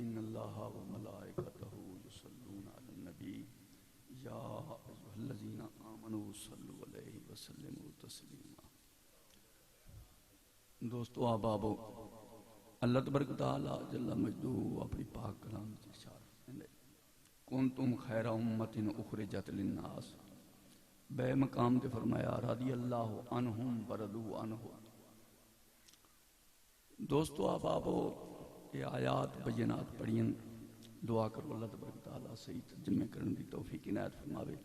ان اللہ و ملائکتہ یصلون علی النبی یا ایھا الذین آمنوا صلوا علیہ وسلموا تسلیما۔ دوستو احبابو، اللہ تبارک و تعالی جل مجدہ اپنی پاک کلام سے اشارہ فرمائے کنتم خیر امۃ اخرجت للناس، بے مقام تے فرمایا رضی اللہ عنہم ورضوا عنہ۔ دوستو احبابو، یہ آیات بینات پڑھیں، دعا کرو اللہ تبارک و تعالی صحیح ترجمے کرنے دی توفیق عنایت فرماوے۔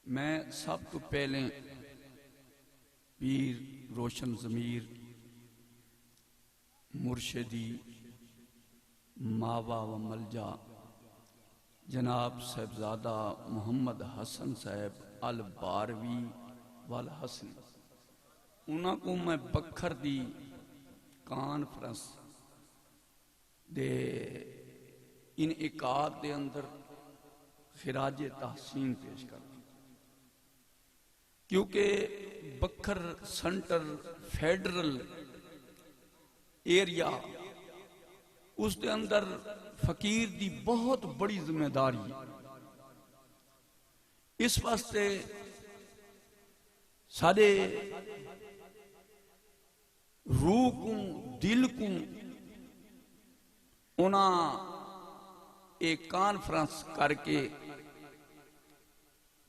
میں سب تو پہلے پیر روشن ضمیر مرشدی ماوا و ملجا جناب صاحبزادہ محمد حسن صاحب الباروی والحسن، انہاں کو میں بکھر دی کانفرنس دے انعقاد دے اندر خراج تحسین پیش کر دی، کیونکہ بکھر سنٹر فیڈرل ایریا اس دے اندر فقیر دی بہت بڑی ذمہ داری ہے۔ اس واسطے سارے روح کو دل کو انہاں ایک کانفرنس کر کے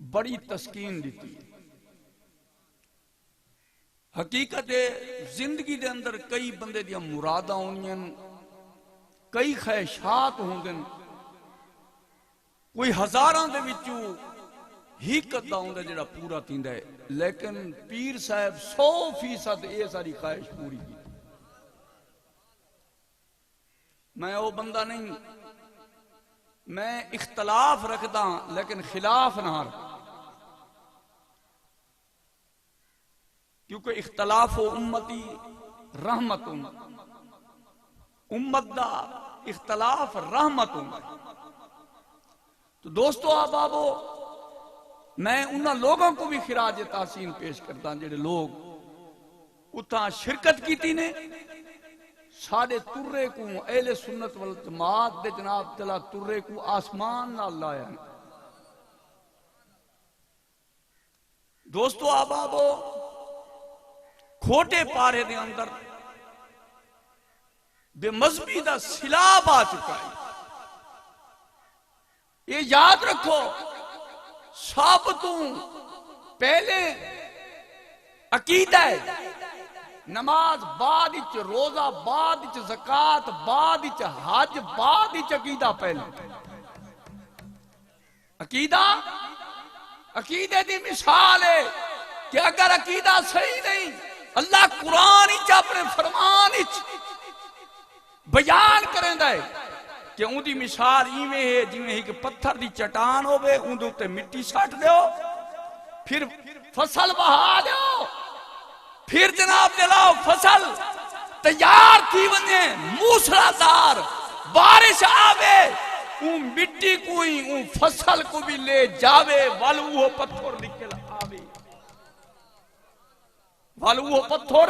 بڑی تسکین دیتی ہے۔ حقیقت زندگی دے اندر کئی بندے دیا مرادہ ہونیاں، کئی خواہشات ہوندن، کوئی ہزاراں دے وچوں ہی قدہ ہوندے جڑا پورا تیندا ہے، لیکن پیر صاحب 100% یہ ساری خواہش پوری کی۔ میں وہ بندہ نہیں، میں اختلاف رکھدا لیکن خلاف نہ رکھدا، کیونکہ اختلاف و امتی رحمت، امت دا اختلاف رحمت۔ تو دوستو احبابو، میں انہاں لوگوں کو بھی خراج تحسین پیش کرتا ہوں جڑے لوگ اتھاں شرکت کیتی نے، سارے ترے کو اہل سنت والجماعت دے جناب تلا ترے کو آسمان نہ لایا۔ دوستو احبابو، کھوٹے پارے دے اندر بے مذہبی دا سیلاب آ چکا ہے۔ یہ یاد رکھو، سب تو پہلے عقیدہ ہے، نماز بعد وچ، روزہ بعد وچ، زکوٰۃ بعد وچ، حج بعد وچ، عقیدہ پہلے۔ عقیدے دی مثال ہے کہ اگر عقیدہ صحیح نہیں، اللہ قرآن وچ اپنے فرمان وچ بیان کریندا ہے کہ ان دی مثال ایویں ہے جویں ایک پتھر دی چٹان ہوے، اون دے تے مٹی سٹ دیو، پھر فصل بہا دیو، پھر جناب دلاؤ فصل تیار تھی ونجے، موسلا دار بارش آوے، اون مٹی کو ہی اون فصل کو بھی لے جاوے، ول وہ پتھر نکل آوے، ول وہ پتھر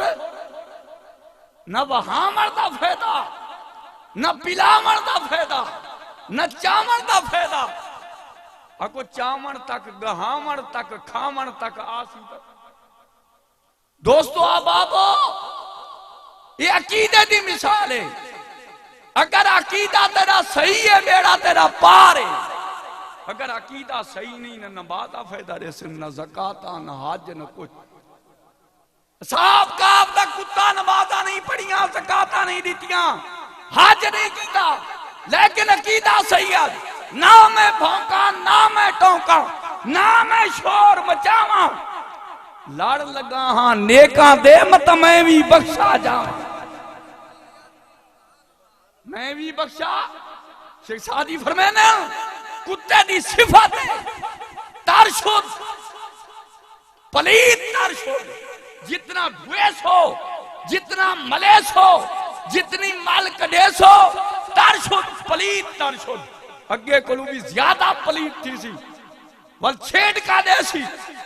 نہ وہامر دا فائدہ، نہ پلامن دا فائدہ، نہ چامن دا فائدہ، اکو چامن تک، گہامن تک، کھامن تک، آسی تک۔ دوستو احبابو، یہ عقیدے دی مثال ہے۔ اگر عقیدہ تیرا صحیح ہے، بیڑا تیرا پار ہے۔ اگر عقیدہ صحیح نہیں، نہ نماز دا فائدہ رسن، نہ زکاة، نہ حج، نہ کچھ۔ صاحب کعب دا کتا نمازہ نہیں پڑھیاں، زکاة نہیں دیتیاں، حج نہیں کیتا، لیکن عقیدہ صحیح ہے۔ نہ میں بھونکا، نہ میں ٹونکا، نہ میں شور مچاواں، لڑ لگا ہاں نیکاں دے مت میں بھی بخشا جاواں، میں بھی بخشا۔ شیخ سعدی فرمانے کتے دی صفت ترشد، پلید ترشد، جتنا بھویس ہو، جتنا ملیس ہو، جتنی مال کڈیس ہو، ترشد، پلید ترشد۔ اگے کلو بھی زیادہ پلید تھی سی، ول چھیڑ کا دے سی،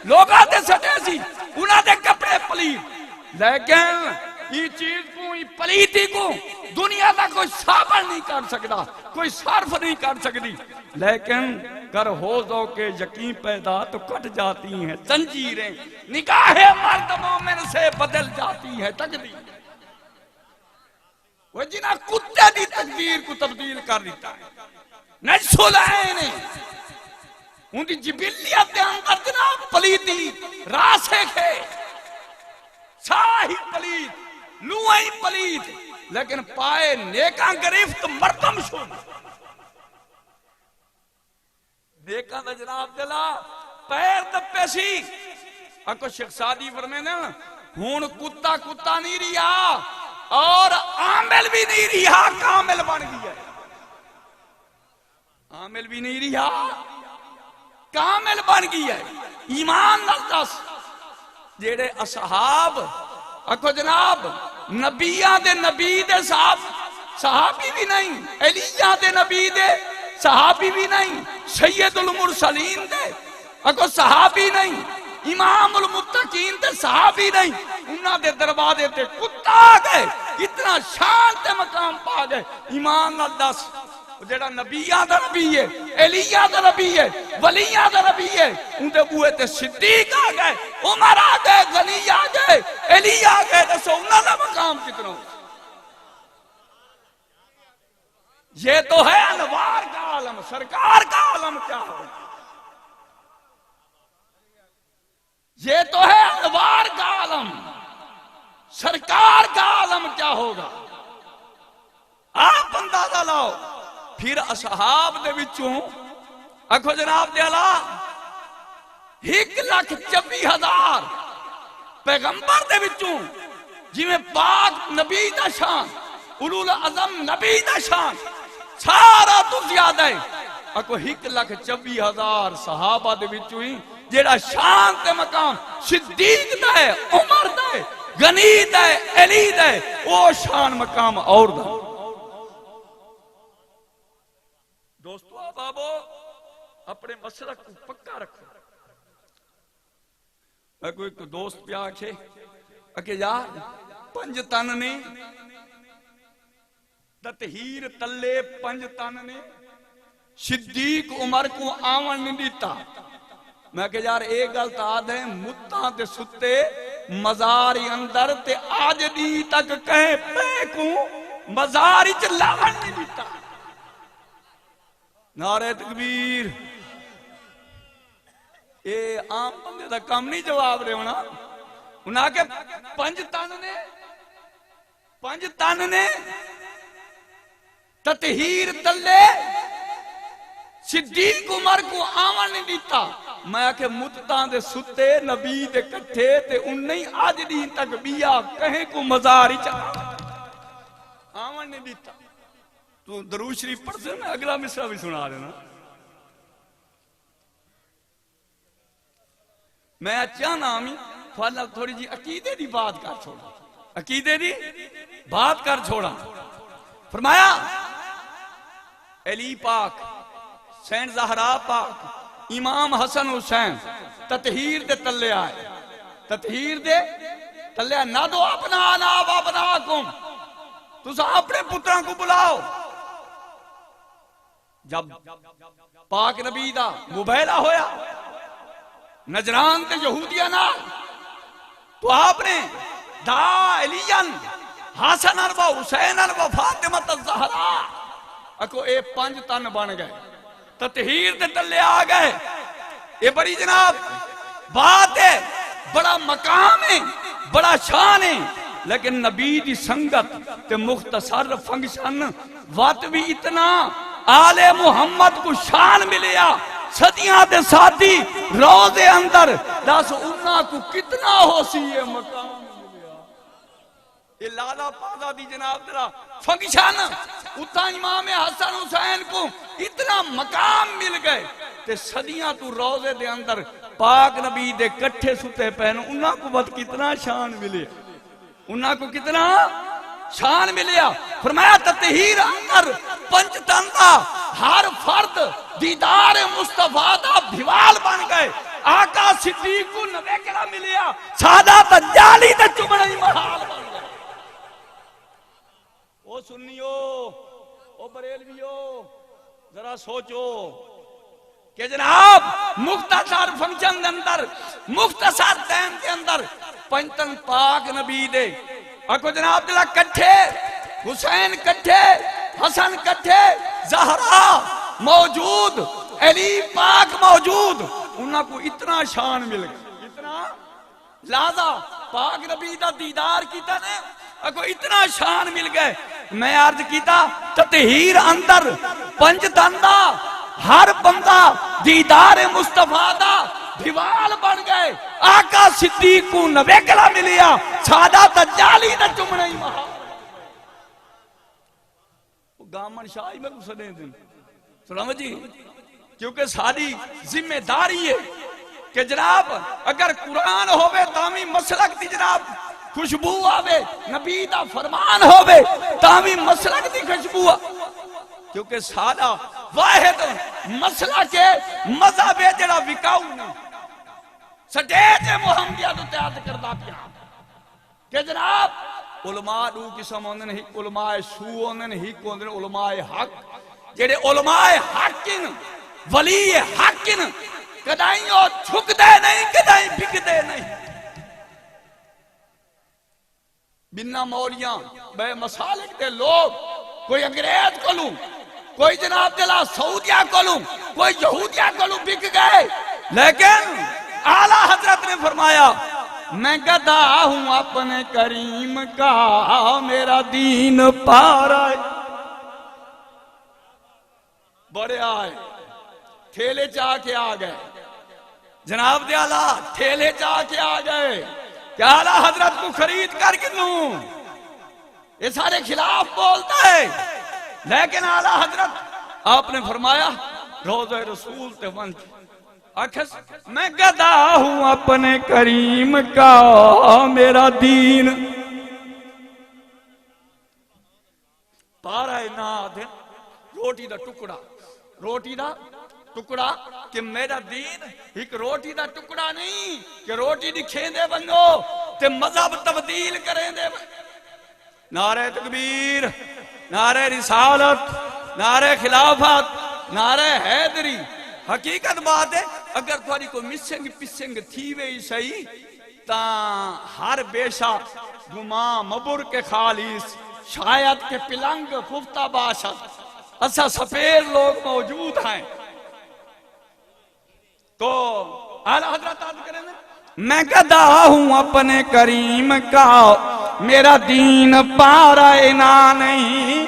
لوگاں دے سٹے سی، انہاں دے کپڑے پلید، لیکن یہ چیز کو دی پلیتی کو دنیا دا کوئی صابر نہیں کر سکتا، کوئی صرف نہیں کر سکتی، لیکن کر حوضوں کے یقین پیدا تو کٹ جاتی ہیں زنجیریں، نگاہ مرد مومن سے بدل جاتی ہے تقدیر۔ وہ جنہاں کتے دی تقدیر کو تبدیل کر دیتا ہے، نجس العین ان دی جبلیت دے اندر جناب پلیتی راسخ ہے، شاہی پلیت لوہی پلیت، لیکن پائے نیکاں گرفت مردم شد، نیکاں دا جناب دلا پیر دپے سی۔ اکو شیخ سادی فرمائے نا ہون کتا کتا نہیں رہا اور عامل بھی نہیں رہا، کامل بن گیا، عامل بھی نہیں رہا کامل بن گیا۔ ایمان نال دس جیڑے اصحاب اکو جناب نبیاں دے نبی دے صحابی بھی نہیں، ایلیاں دے نبی دے صحابی بھی نہیں، سید المرسلین دے اکو صحابی نہیں، امام المتقین دے صحابی نہیں، انہاں دے دروازے تے کتا آ گئے، اتنا شان تے مقام پا گئے۔ ایمان نال دس جڑا نبیاں دا نبی ہے، ایلیاں دا نبی ہے، ولیاں دا نبی ہے، ان دے بوئے تے صدیق آ گئے، عمر آ گئے، غنی آ گئے، ایلی آ گئے، دسو انہاں دا مقام کتنا ہو؟ یہ تو ہے انوار کا عالم، سرکار کا عالم کیا ہو؟ یہ تو ہے انوار کا عالم، سرکار کا عالم کیا ہوگا؟ آپ اندازہ لاؤ۔ پھر اصحاب دے وچوں اکھو جناب دے اللہ 1,24,000 پیغمبر دے وچوں جی میں پاک نبی دا شان، اولو العظم نبی دا شان سارا تو زیادہ ہے، اکو 1,24,000 صحابہ دے وچوں ہی جیڑا شان تے مقام صدیق دا ہے، عمر دا ہے، غنی دا ہے، علی دا ہے، وہ شان مقام اور دا۔ دوستو احبابو اپنے مسلک کو پکا رکھو۔ میں کوئی دوست پہ آکھے کہ یار 5 تن نے تطہیر تلے 5 تن نے صدیق عمر کو آون نہیں دیتا، میں کہ یار ایک گل تا دے متاں تے ستے مزاری اندر تے آج دی تک کہیں پہ کو مزاری چ لاون نہیں دیتا۔ نعرہ تکبیر۔ اے عام بندے دا کم نہیں جواب رہے ہونا، انہاں کے 5 تن نے تطہیر تلے صدیق عمر کو آون نہیں دیتا، میں کہ متتاں دے ستے نبی دے کٹھے تے انہیں آج دین تک بیا کہیں کو مزاری چاہا آون نہیں دیتا۔ تو درود شریف پڑھ سے میں اگلا مصرع بھی سنا دینا۔ میں چاہنا آمی فاللہ تھوڑی جی عقیدے دی بات کر چھوڑا، عقیدے دی بات کر چھوڑا۔ فرمایا علی پاک، سین زہرا پاک، امام حسن حسین تطہیر دے تلے آئے، تطہیر دے تلے آئے، نہ دو اپنا آنا اپنا کم، تو اپنے پتران کو بلاؤ۔ جب پاک نبی دا مبیلہ ہویا نجران تے یہودیاں نال، تو آپ نے دا علیان حسن و حسین و فاطمہ الزہرا اکو اے 5 تن بن گئے، تطہیر دے تلے آ گئے۔ یہ بڑی جناب بات ہے، بڑا مقام ہے، بڑا شان ہے، لیکن نبی دی سنگت تے مختصر فنکشن وقت بھی اتنا آل محمد کو شان ملیا، صدیاں دے ساتھی روزے اندر دس انہاں کو کتنا ہو سی یہ مقام ملیا۔ یہ لالا پازا دی جناب درہ فنکشن اتنا امام حسن حسین کو اتنا مقام مل گئے تے صدیاں تو روزے دے اندر پاک نبی دے کٹھے ستے پہنو، انہاں کو بات کتنا شان ملیا، انہاں کو کتنا شان ملیا۔ فرمایا تطہیر اندر 5 تن دا ہر فرد دیدار مصطفیٰ دا بھیوال بن گئے۔ آقا صدیق کو نوے کلا ملیا، سادہ تجالی تے چمڑی محال بن گئے۔ او سنیو، او بریلویو، ذرا سوچو کہ جناب مختصر فنکشن دے اندر، مختصر ٹائم کے اندر پنجتن پاک نبی دے اکو جناب دلہ کٹھے، حسین کٹھے، حسن کٹھے، زہرا موجود، علی پاک موجود، انہاں کو اتنا شان مل گیا، اتنا لہذا پاک نبی دا دیدار کیتا نے اکو اتنا شان مل گئے. میں عرض کیتا تطہیر اندر پنج دندہ ہر بندہ دیدار مصطفیٰ دا دیوال بن گئے. آقا صدیق کو نوے کلا ملیا، سادہ تجالی دا چمنے ہی مہا گامن شاہی میں کو سنے دن سلام جی، کیونکہ ساری ذمہ داری ہے کہ جناب اگر قرآن ہوئے تامی مسلک دی جناب خوشبو آوے، نبی دا فرمان ہوئے تامی مسلک دی خوشبو آوے، کیونکہ سادہ واحد مسئلہ کے مذہب جڑا وکاؤ نہیں سٹیج محمدیہ تو تیاد کردہ پیا کہ جناب علماء دو قسم ہوندن، ہی علماء سو ہوندن، ہی ہوندن علماء حق. جڑے علماء حقن ولی حقن کدائیں وہ چھک دے نہیں، کدائیں بک دے نہیں. بنا مولیاں بے مسالک دے لوگ، کوئی انگریز کو لوں، کوئی جناب دلہ سعودیہ کو لوں، کوئی یہودیہ کو لوں، بک گئے. لیکن اعلیٰ حضرت نے فرمایا میں گدھا ہوں اپنے کریم کا، میرا دین پار آئے. بڑے آئے ٹھیلے چاہ کے آ گئے، جناب دے اعلیٰ ٹھیلے چاہ کے آ گئے کہ اعلیٰ حضرت کو خرید کر کے لوں. یہ سارے خلاف بولتا ہے، لیکن اعلیٰ حضرت آپ نے فرمایا روضہ رسول تے ونج اکھس میں گدھا ہوں اپنے کریم کا، میرا دین پارا نا دن. روٹی دا ٹکڑا، روٹی دا ٹکڑا کہ میرا دین ایک روٹی دا ٹکڑا نہیں کہ روٹی دی کھیندے بنو تے مذہب تبدیل کریں دے. نعرہ تکبیر، نعرہ رسالت، نعرہ خلافت، نعرہ حیدری. حقیقت بات ہے اگر تھوڑی کو مسنگ پسنگ تھی وے صحیح تا ہر بیشا گما مبر کے خالص شاید کے پلنگ خفتہ باشد ایسا سفید لوگ موجود ہیں. تو اعلیٰ حضرت آج کریں گے میں گدھا ہوں اپنے کریم کا، میرا دین پارا نہ نہیں.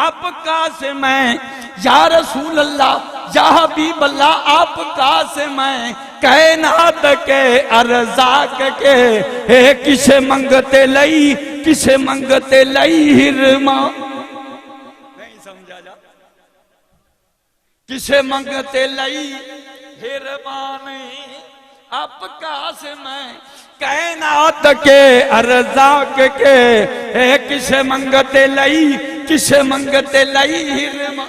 آپ کا سے میں یا رسول اللہ یا حبیب اللہ، آپ کا سے میں کائنات کے ارزاق کے کسے منگتے لئی، کسے منگتے لئی ہرما. نہیں سمجھا جا، کسے منگتے لئی ہرما نہیں. آپ کا سے میں کائنات کے ارزاق کے کسے منگتے لئی، کسے منگتے لئی ہرما.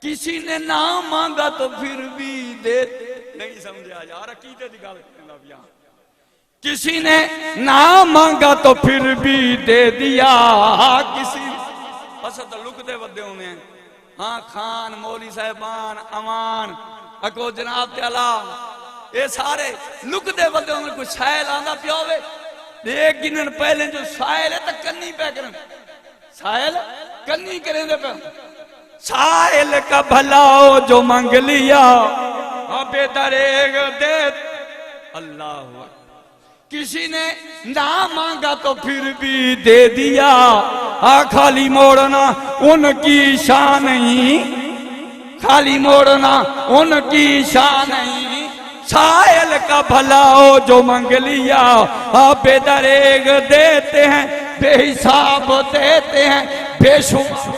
کسی نے نہ مانگا تو پھر بھی دے. نہیں سمجھا یار، عقیدے دی گل کرنا پیا. کسی نے نہ مانگا تو پھر بھی دے دیا. کسی اسد لک دے ودے ہونے ہیں، ہاں خان مولی صاحبان امان اکو جناب تے اللہ، یہ سارے لک دے ودے ہونے. کوئی سائل آندہ پیا ہوئے ایک گنن پہلے جو سائل ہے تک کنی پہ کریں، سائل کنی کریں دے پہ. سائل کا بھلاؤ جو منگ لیا ابے دریگ دے. اللہ کسی نے نہ مانگا تو پھر بھی دے دیا. خالی موڑنا ان کی شان نہیں، خالی موڑنا ان کی شان نہیں. سائل کا بھلاؤ جو منگ لیا ابے دریگ دیتے ہیں، بے حساب دیتے ہیں، بے شمار.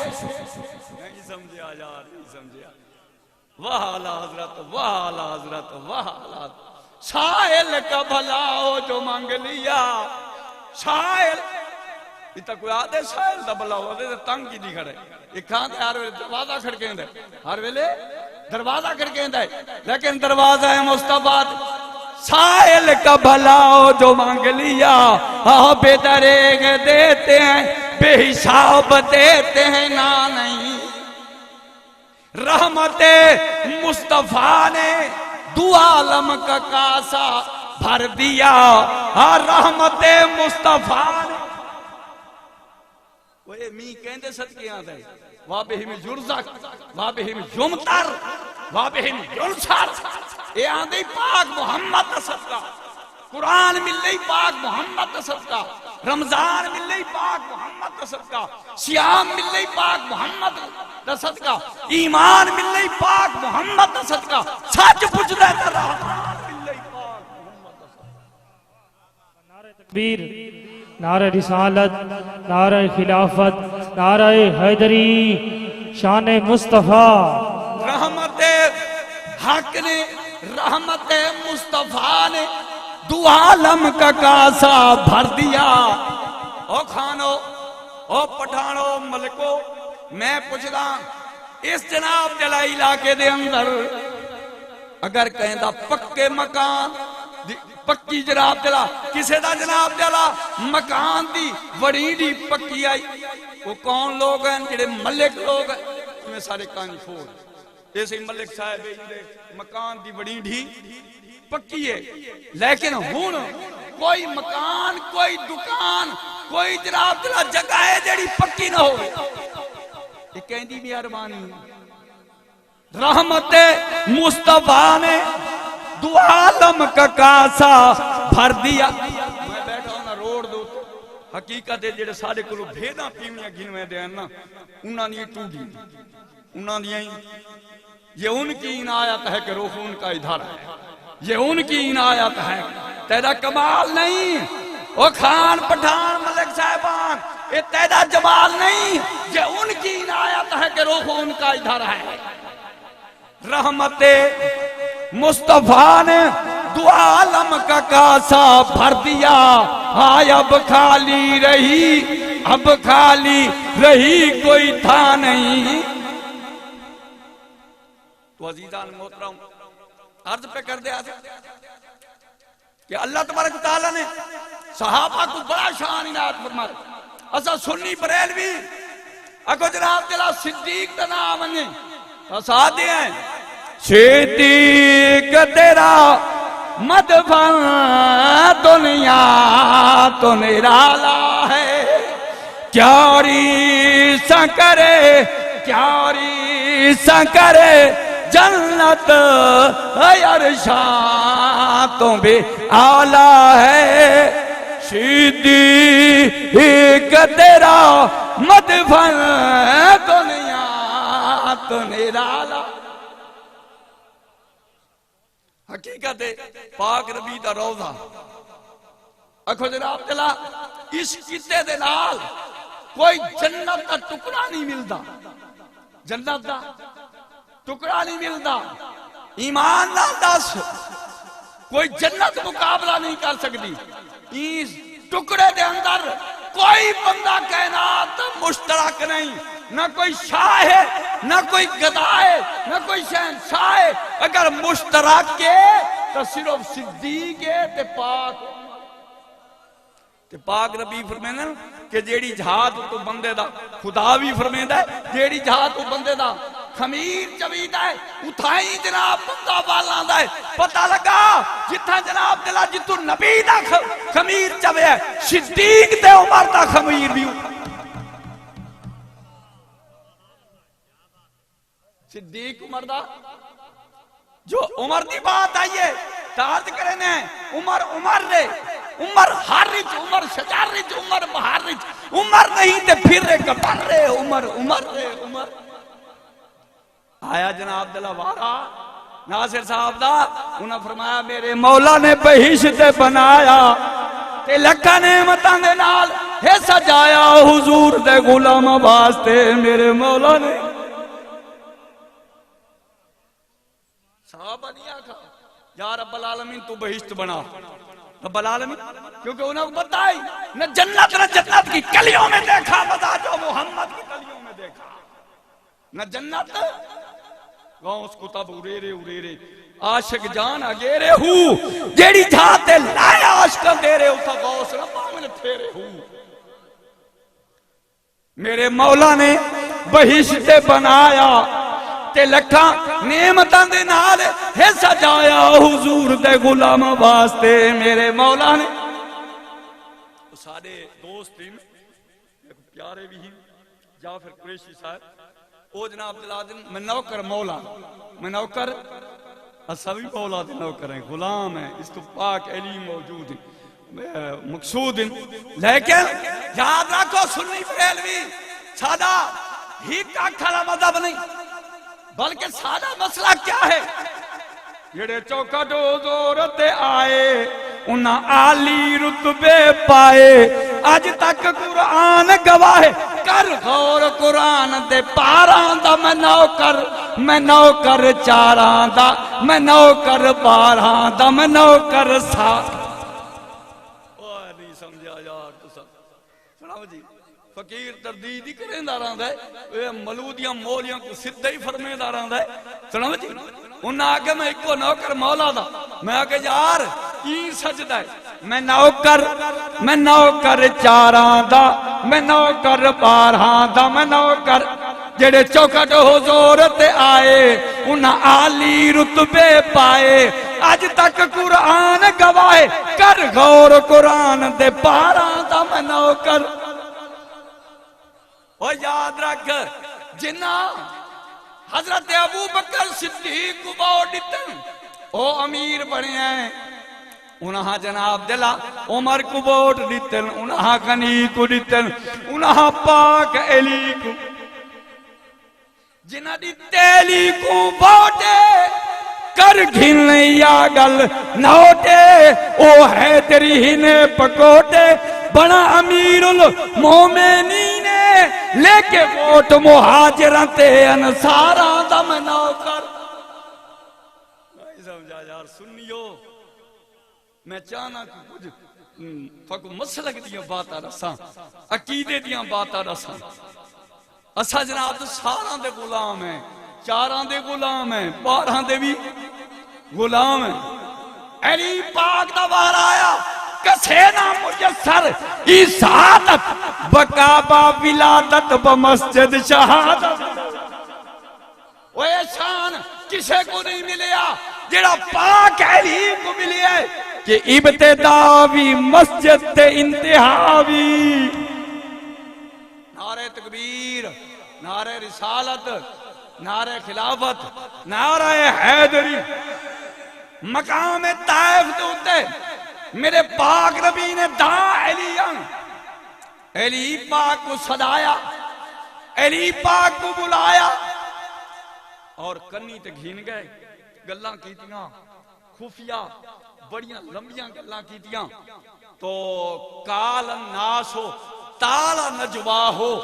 واہ اعلیٰ حضرت، واہ اعلیٰ حضرت، واہ اعلیٰ حضرت. سائل کا بھلاؤ جو مانگ لیا. سائل اتنا کوئی آدھے سائل دا بھلاؤ دے تنگ کی دی کھڑے. ایک ہاں دے ہر ویلے دروازہ کھڑکیں دے، ہر ویلے دروازہ کھڑکیں دے، لیکن دروازہ ہے مصطفیٰ. سائل کا بھلاؤ جو مانگ لیا بے دریگ دیتے ہیں، بے حساب دیتے ہیں نا نہیں، رحمت مصطفیٰ نے دو عالم کا کاسا بھر دیا، رحمت مصطفیٰ نے وہ می کہندے صدقے آتا ہے وابہم یرزق وابہم یمطر وابہم ینصر، اے آندے پاک محمد دا صدقہ، قرآن ملے پاک محمد دا صدقہ، رمضان ملے پاک محمد دا صدقہ، سیام ملے پاک محمد دا صدقہ، ایمان ملے پاک محمد دا صدقہ، سچ پوچھ دے تے رحمان ملے پاک محمد دا صدقہ۔ نعرہ تکبیر، نعرہ رسالت، نعرہ خلافت، نعرہ حیدری، شان مصطفیٰ۔ رحمت حق نے، رحمت مصطفیٰ نے دو عالم کا کاسا بھر دیا۔ او خانو، او پٹھانو، ملکو، میں پوچھدا اس جناب دے علاقے دے اندر اگر کہیں دا پکے مکان پکی جناب دلا کسے دا جناب دلا مکان دی وڑی دی پکی آئی، وہ کون لوگ ہیں؟ جڑے ملک لوگ ہیں، میں سارے کان کھول ایسے ہی ملک صاحب ہے مکان دی وڑی دی پکی ہے، لیکن ہون کوئی مکان، کوئی دکان، کوئی جناب دلا جگہ ہے جڑی پکی نہ ہو، یہ کہیں دی مہربانی۔ رحمت مصطفیٰ نے دو عالم کا کاسا بھر دیا۔ میں بیٹھا ہوں نا روڈ دو حقیقت ہے جڑے سارے کلو بھیداں پیونیاں گنویں دے ہیں نا، انہاں نے ٹوٹی، انہاں نے یہ ان کی عنایت ہے کہ روح ان کا ادھر ہے، یہ ان کی عنایت ہے، تیرا کمال نہیں، وہ خان پٹھان ملک صاحبان یہ تیرا جمال نہیں، یہ ان کی عنایت ہے کہ روح ان کا ادھر ہے۔ رحمت مصطفیٰ نے دو عالم کا کاسا بھر دیا، آئے اب خالی رہی، اب خالی رہی کوئی تھا نہیں۔ تو عزیزان محترم عرض پہ کر دیا کہ اللہ تبارک و تعالیٰ نے صحابہ کو بڑا شان عنایت فرمایا۔ اسا سنی بریلوی اگو جناب دلا صدیق دا نام نے اسا دے ہیں صدیق تیرا مدفن دنیا تو نرالا ہے، کیاری سا کرے کیاری سا کرے جنت عرشاں تو بھی آلہ ہے، صدیق تیرا مدفن دنیا تو نرالا۔ حقیقت ہے پاک ربی دا روضہ اکھو جناب دلا اس کتے دے نال کوئی جنت دا ٹکڑا نہیں ملدا، جنت دا ٹکڑا نہیں ملدا، ایمان نال دس کوئی جنت مقابلہ نہیں کر سکتی، اس ٹکڑے دے اندر کوئی بندہ کائنات مشترک نہیں، نہ کوئی شاہ ہے نہ کوئی گدا ہے نہ کوئی شہنشاہ ہے، اگر مشترک کے تو صرف صدیق ہے تے پاک ربی فرمینا کہ جیڑی جہاد تو بندے دا خدا بھی فرمیندہ ہے، جیڑی جہاد تو بندے دا خمیر چویدہ ہے اتھائی جناب بندہ بالاندہ ہے، پتہ لگا جتھا جناب دلا جتو نبی دا خمیر چوے ہے صدیق تے عمر دا خمیر بھی صدیق عمر دا جو عمر دی بات آئیے تارد کرنے عمر رے عمر حرج عمر شجارج عمر محرج عمر نہیں تے پھر رے کپر رے عمر رے عمر آیا جناب دلہ وارا ناصر صاحب دا انہاں فرمایا میرے مولا نے بہشت بنایا تے لکھا نعمتاں دے نال ہے سجایا حضور دے غلام واسطے میرے مولا نے صحابہ نہیں آکھا یا رب العالمین تو بہشت بنا رب العالمین کیونکہ انہوں کو بتائی نہ جنت کی کلیوں میں دیکھا بتا جو محمد کی کلیوں میں دیکھا نہ جنت غوث کتب اریرے عاشق جان اگیرے ہوں جیڑی جاتے لائے عاشقہ دے رہے ہوتا غوث ربا میں پھیرے ہوں میرے مولا نے بہشت بنایا تے لکھاں نعمتاں دے نال ہے سجایا حضور دے غلام واسطے میرے مولا نے سارے دوست ہیں ایک پیارے بھی ہیں جعفر قریشی صاحب او جناب دلادن میں نوکر مولا میں نوکر اسا بھی مولا دے نوکر ہیں غلام ہیں اس تو پاک علیم موجود ہیں مقصود ہیں لیکن یاد رکھو سنی بریلوی سادہ ہی کا کھڑا مذہب نہیں بلکہ سادہ مسئلہ کیا ہے جڑے چوکھٹ حضور آئے انہاں عالی رتبے پائے اج تک قرآن گواہ کر غور قرآن دے پاراں دا میں نوکر چاراں دا میں نوکر باراں دا میں نوکر نہیں سمجھا یار تو سب سناو جی فقیر تردید ہی کریں داراں دے ملودیاں مولیاں کو سدھا ہی فرمے داراں دے سناو جی انہاں آگے میں ایک کو نوکر مولا دا میں آگے یار کی سجدہ ہے میں نوکر چاراں دا میں نوکر باراں دا میں نوکر جڑے چوکھٹ حضور تے آئے انہاں عالی رتبے پائے اج تک قرآن گواہ کر غور قرآن دے پاراں دا میں نوکر اور یاد رکھ جنہ حضرت ابو بکر صدیق کو بہت دیتن او امیر بڑے ہیں انہاں جناب دلا عمر کو بہت دیتن انہاں غنی کو دیتن انہاں پاک علی کو جنہ دی تیلی کو بہتے کر گھن یا گل نوٹے او ہے تیری ہنے پکوٹے بڑا امیر المومنین لے کے ووٹ مہاجران تے انصاراں دا میں نوکر نہیں سمجھا یار سنیو میں چاہنا کہ کچھ فکو مسلک دیاں باتاں رساں عقیدے دیاں باتاں رساں اسا جناب تو ساراں دے غلام ہیں چاراں دے غلام ہیں باراں دے بھی غلام ہیں علی پاک دا بار آیا کسے نہ مجسر عیسادت بکابہ ولادت بمسجد شہادت وہ شان کسے کو نہیں ملیا جڑا پاک علی کو ملی ہے کہ ابتداوی مسجد تے انتہاوی نعرہ تکبیر نعرہ رسالت نعرہ خلافت نعرہ حیدری مقام طائف دوتے میرے پاک نبی نے علی پاک کو صدایا علی پاک کو بلایا اور کنی تے گھین گئے گلاں کیتیاں خفیہ بڑیاں لمبیاں گلاں کیتیاں تو کال الناس ہو تالا نجوا ہو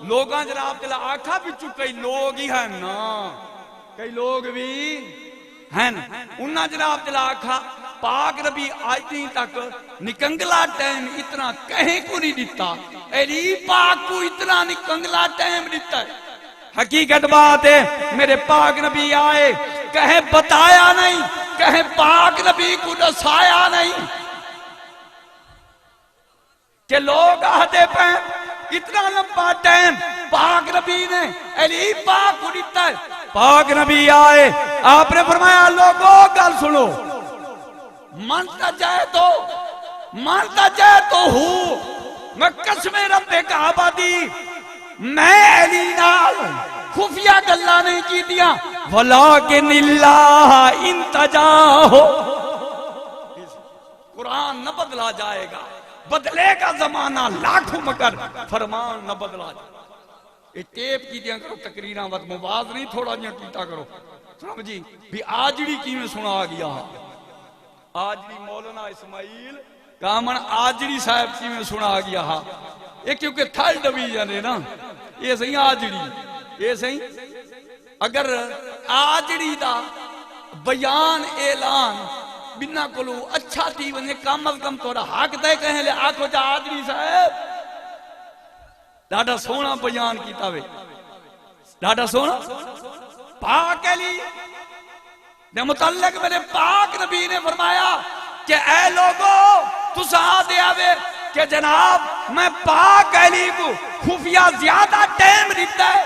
لوگاں جناب دلہ آکھا بھی چکئی لوگ ہی ہیں نا کئی لوگ بھی ہیں انہاں جناب دلہ آکھا پاک نبی آئیتیں تک نکنگلا ٹائم اتنا کہیں کو نہیں دیتا علی پاک کو اتنا نکنگلا ٹائم دیتا ہے حقیقت بات ہے میرے پاک نبی آئے کہیں بتایا نہیں کہیں پاک نبی کو دسایا نہیں کہ لوگ آتے پہ اتنا لمبا ٹائم پاک نبی نے علی پاک کو دیتا ہے پاک نبی آئے آپ نے فرمایا لوگوں گل سنو مانتا جائے تو ہوں میں قسم رب کعبہ دی میں علی نال خفیہ گلہ نہیں کی دیا ولیکن اللہ انتجا ہو قرآن نہ بدلا جائے گا بدلے گا زمانہ لاکھوں مگر فرمان نہ بدلا جائے یہ ٹیپ کی دیا کرو تقریرہ وقت مواز نہیں تھوڑا جہاں کیتا کرو سمجھی بھی آجڑی کی میں سنا گیا آجڑی مولانا اسماعیل کامن آجڑی صاحب کی میں سنا گیا یہ کیونکہ تھرڈ ڈویژن ہے نا یہ صحیح آجڑی یہ صحیح اگر آجڑی دا بیان اعلان بنا کلو اچھا تھی ونے کم از کم توڑا حق دے کہیں لے آکھو جا آجڑی صاحب ڈاڈا سونا بیان کیتا وے ڈاڈا سونا پاک علی نے متعلق میرے پاک نبی نے فرمایا کہ اے لوگو تو ساتھ دے آوے کہ جناب میں پاک علی کو خفیہ زیادہ ٹائم دیتا ہے.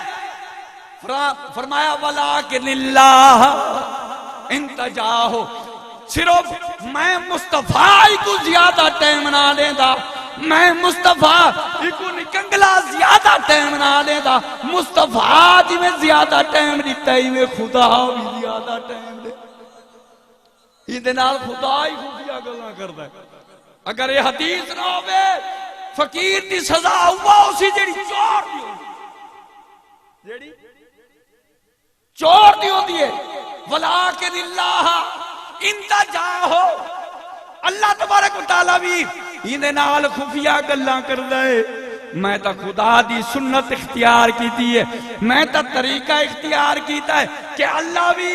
فرمایا ولیکن اللہ انتجاہو، صرف میں مصطفیٰ کو زیادہ ٹائم نہ لیندہ، میں مصطفیٰ کو نکنگلا زیادہ ٹائم نہ لیندہ، مصطفیٰ جی میں زیادہ ٹائم دیتا ہی میں خدا بھی زیادہ ٹائم دے. یہ نال خدا ہی خفیہ گلاں کردا ہے. اگر یہ حدیث نہ ہوئے فقیر دی سزا ہوا اسی جڑی چور دی ہوتی، جڑی چور دی ہوتی ہے. ولیکن اللہ انتجاہو، اللہ تبارک و تعالیٰ بھی یہ نال خفیہ گلاں کردا ہے. میں تا خدا دی سنت اختیار کیتی ہے، میں تا طریقہ اختیار کیتا ہے کہ اللہ بھی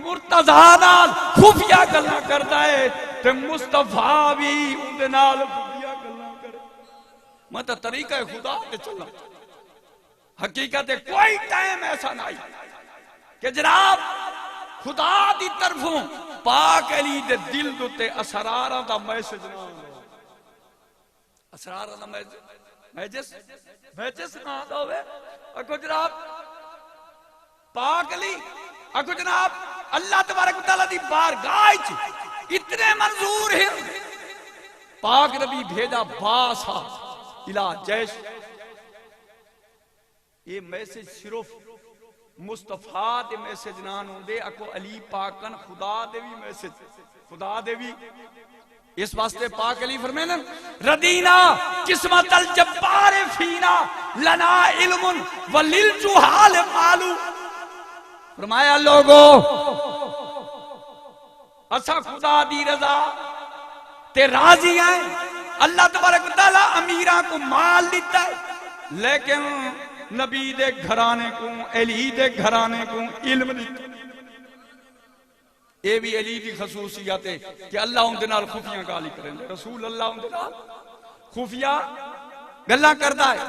مرتضیٰ نال خفیہ گلاں کردا ہے تے مصطفیٰ بھی اون نال خفیہ گلاں کرے. میں تا طریقہ خدا تے چلا. حقیقت کوئی ٹائم ایسا نہیں کہ جناب خدا دی طرفوں پاک علی دے دل دوتے اسراراں دا میسج نہ آندا، اسراراں دا میسج نہ آندا ہوئے. اکو جناب پاک علی، اکو جناب اللہ تبارک و تعالیٰ دی بارگاہ وچ اتنے منظور ہیں. پاک نبی بھیجا باسا الہ جیش. یہ میسج صرف مصطفیٰ دے میسج نان ہوندے، اکو علی پاکن خدا دے بھی میسج، خدا دے بھی. اس واسطے پاک علی فرمینا ردینا قسمت الجبار فینا لنا علم وللجہال مالو. فرمایا لوگو اسا خدا دی رضا تے راضی ہیں. اللہ تبارک و تعالیٰ امیران کو مال دیتا ہے، لیکن نبی دے گھرانے کو، علی دے گھرانے کو علم دیتا ہے. یہ بھی علی دی خصوصیت ہے کہ اللہ ان دنال خفیہ گالی کریں دے. رسول اللہ ان دنال خفیہ گلہ کرتا ہے.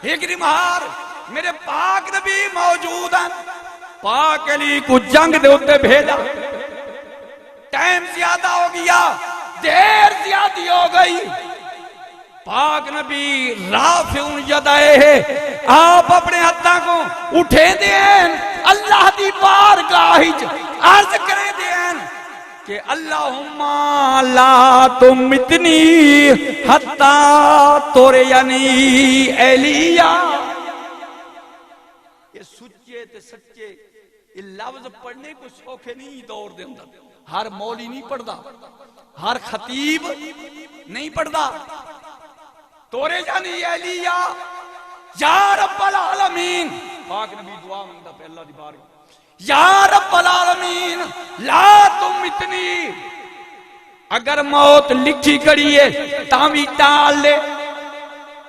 ایک مہار میرے پاک نبی موجود ہیں، پاک علی کو جنگ دے ہوتے بھیجا. ٹائم زیادہ ہو گیا، دیر زیادی ہو گئی. پاک نبی رافع یدائے ہے، آپ اپنے ہتھاں کو اٹھے دیں، اللہ دی بارگاہ وچ عرض کریں دیں کہ اللہم لا تمتنی حتی ترینی ایلیا. یہ سچے تے سچے یہ لفظ پڑھنے کو سوکھے نہیں دور دے اندر. ہر مولی نہیں پڑھدا، ہر خطیب نہیں پڑھدا. تورے جانی ایلیا یا رب العالمین. پاک نبی دعا منگتا پہ اللہ دی بارگاہ، یا رب العالمین لا تم اتنی، اگر موت لکھی کری ہے تاں بھی ٹال لے،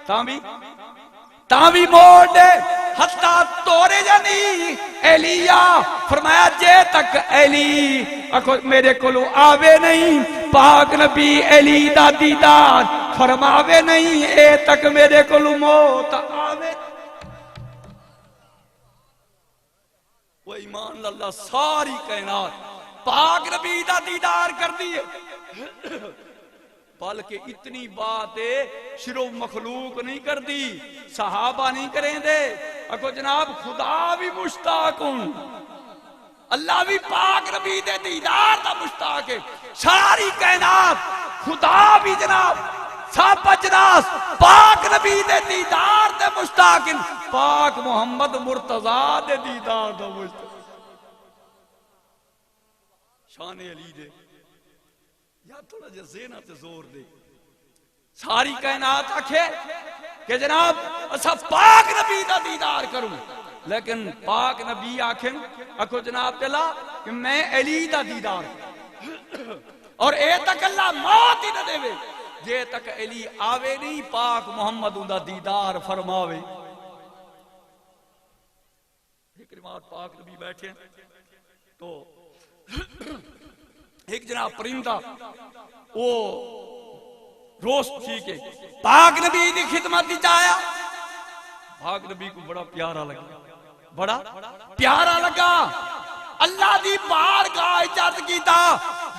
تاں بھی موڑ دے حتی تورے جانی ایلیا. فرمایا جے تک ایلی اکھو میرے کلو آوے نہیں، پاک نبی ایلی دا دیدار فرماوے نہیں، اے تک میرے کلو موت آوے. وہ ایمان اللہ ساری کائنات پاک نبی دا دیدار کر دیئے. بلکہ اتنی بات ہے صرف مخلوق نہیں کر دی، صحابہ نہیں کریں دے. اکو جناب خدا بھی مشتاق ہوں، اللہ بھی پاک نبی دے دیدار دا مشتاق ہے. ساری کائنات خدا بھی جناب سب اجناس پاک نبی دے دیدار دے مشتاق ہیں، پاک محمد مرتضیٰ دے دیدار دا مشتاق. شان علی دے یا تھوڑا جا زینہ تے زور دے. ساری کائنات آکھے کہ جناب اسا پاک نبی دا دیدار کروں، لیکن پاک نبی آکھیں اکھو جناب تلا کہ میں علی دا دیدار اور اے تک اللہ موت ہی نہ دے وے جے تک علی آوے نہیں پاک محمد دا دیدار فرماوے. ایک نمات پاک نبی بیٹھے تو ایک جناب پرندہ وہ روست تھی کہ پاک نبی دی خدمت دی چاہیا. پاک نبی کو بڑا پیارا لگا، بڑا پیارا لگا. اللہ دی بارگاہ اجازت کیتا،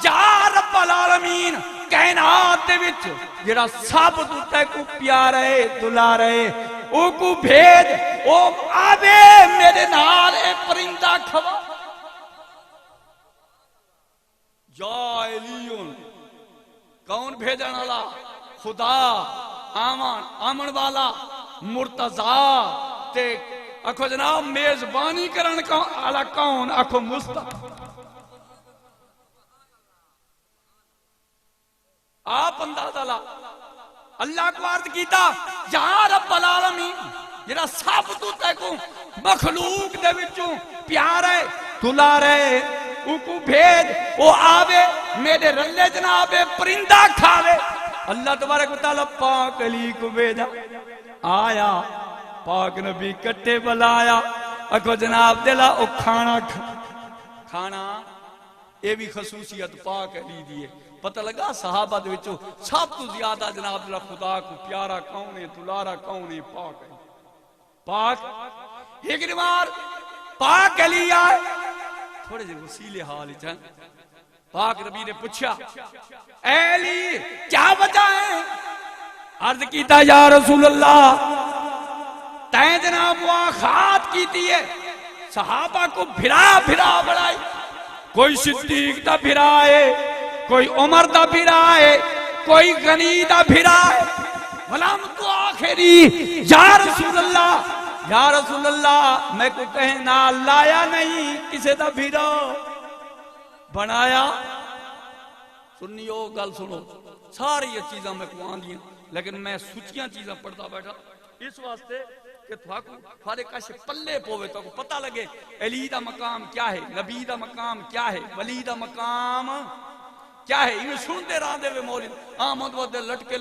یا رب رب العالمین کائنات دے وچ جڑا سب تو تے کو پیارا ہے دلارا ہے او کو بھیج او آوے میرے نال اے پرندہ کھوا جائلیون کون بھیجن والا خدا آمن والا مرتضی تے اکھو جناب میزبانی کرن والا کون اکھو مصطفی آپ اندازہ لا اللہ کو عرض کیتا یا رب العالمین جڑا سب تو تے کو مخلوق دے وچوں پیار ہے دلار ہے او کو بھیج او آوے میرے رلے جناب پرندہ کھاوے اللہ تبارک و تعالی پاک علی کو بھیجا آیا پاک نبی کٹے بلایا اکو جناب دلا او کھانا اے بھی خصوصیت پاک علی دیئے پتہ لگا صحابہ دے وچوں سب تو زیادہ جناب دلا خدا کو پیارا کون ہے دلارا کون ہے پاک ہے پاک ایک نمار پاک علی آئے تھوڑے جے وسیلے حال ہیں پاک نبی نے پوچھا اے علی کیا وجہ ہے عرض کیتا یا رسول اللہ تین جناب مواخات کیتی ہے صحابہ کو بھرا بڑھائی کوئی صدیق دا بھرا ہے کوئی عمر دا بھرا ہے کوئی غنی دا بھرا ہے غلام تو آخری یا رسول اللہ میں کو کہنا لایا نہیں کسے دا بھرا بنایا سنیو گل سنو ساری یہ چیزاں میں کو آن دیا لیکن میں سچیاں چیزاں پڑھتا بیٹھا اس واسطے کہ تھوڑے کاشے پلے پوے تو پتہ لگے علی دا مقام کیا ہے نبی دا مقام کیا ہے ولی دا مقام کیا ہے یہ سنتے رہا دے وے مولد آمد ودے لٹکے لئی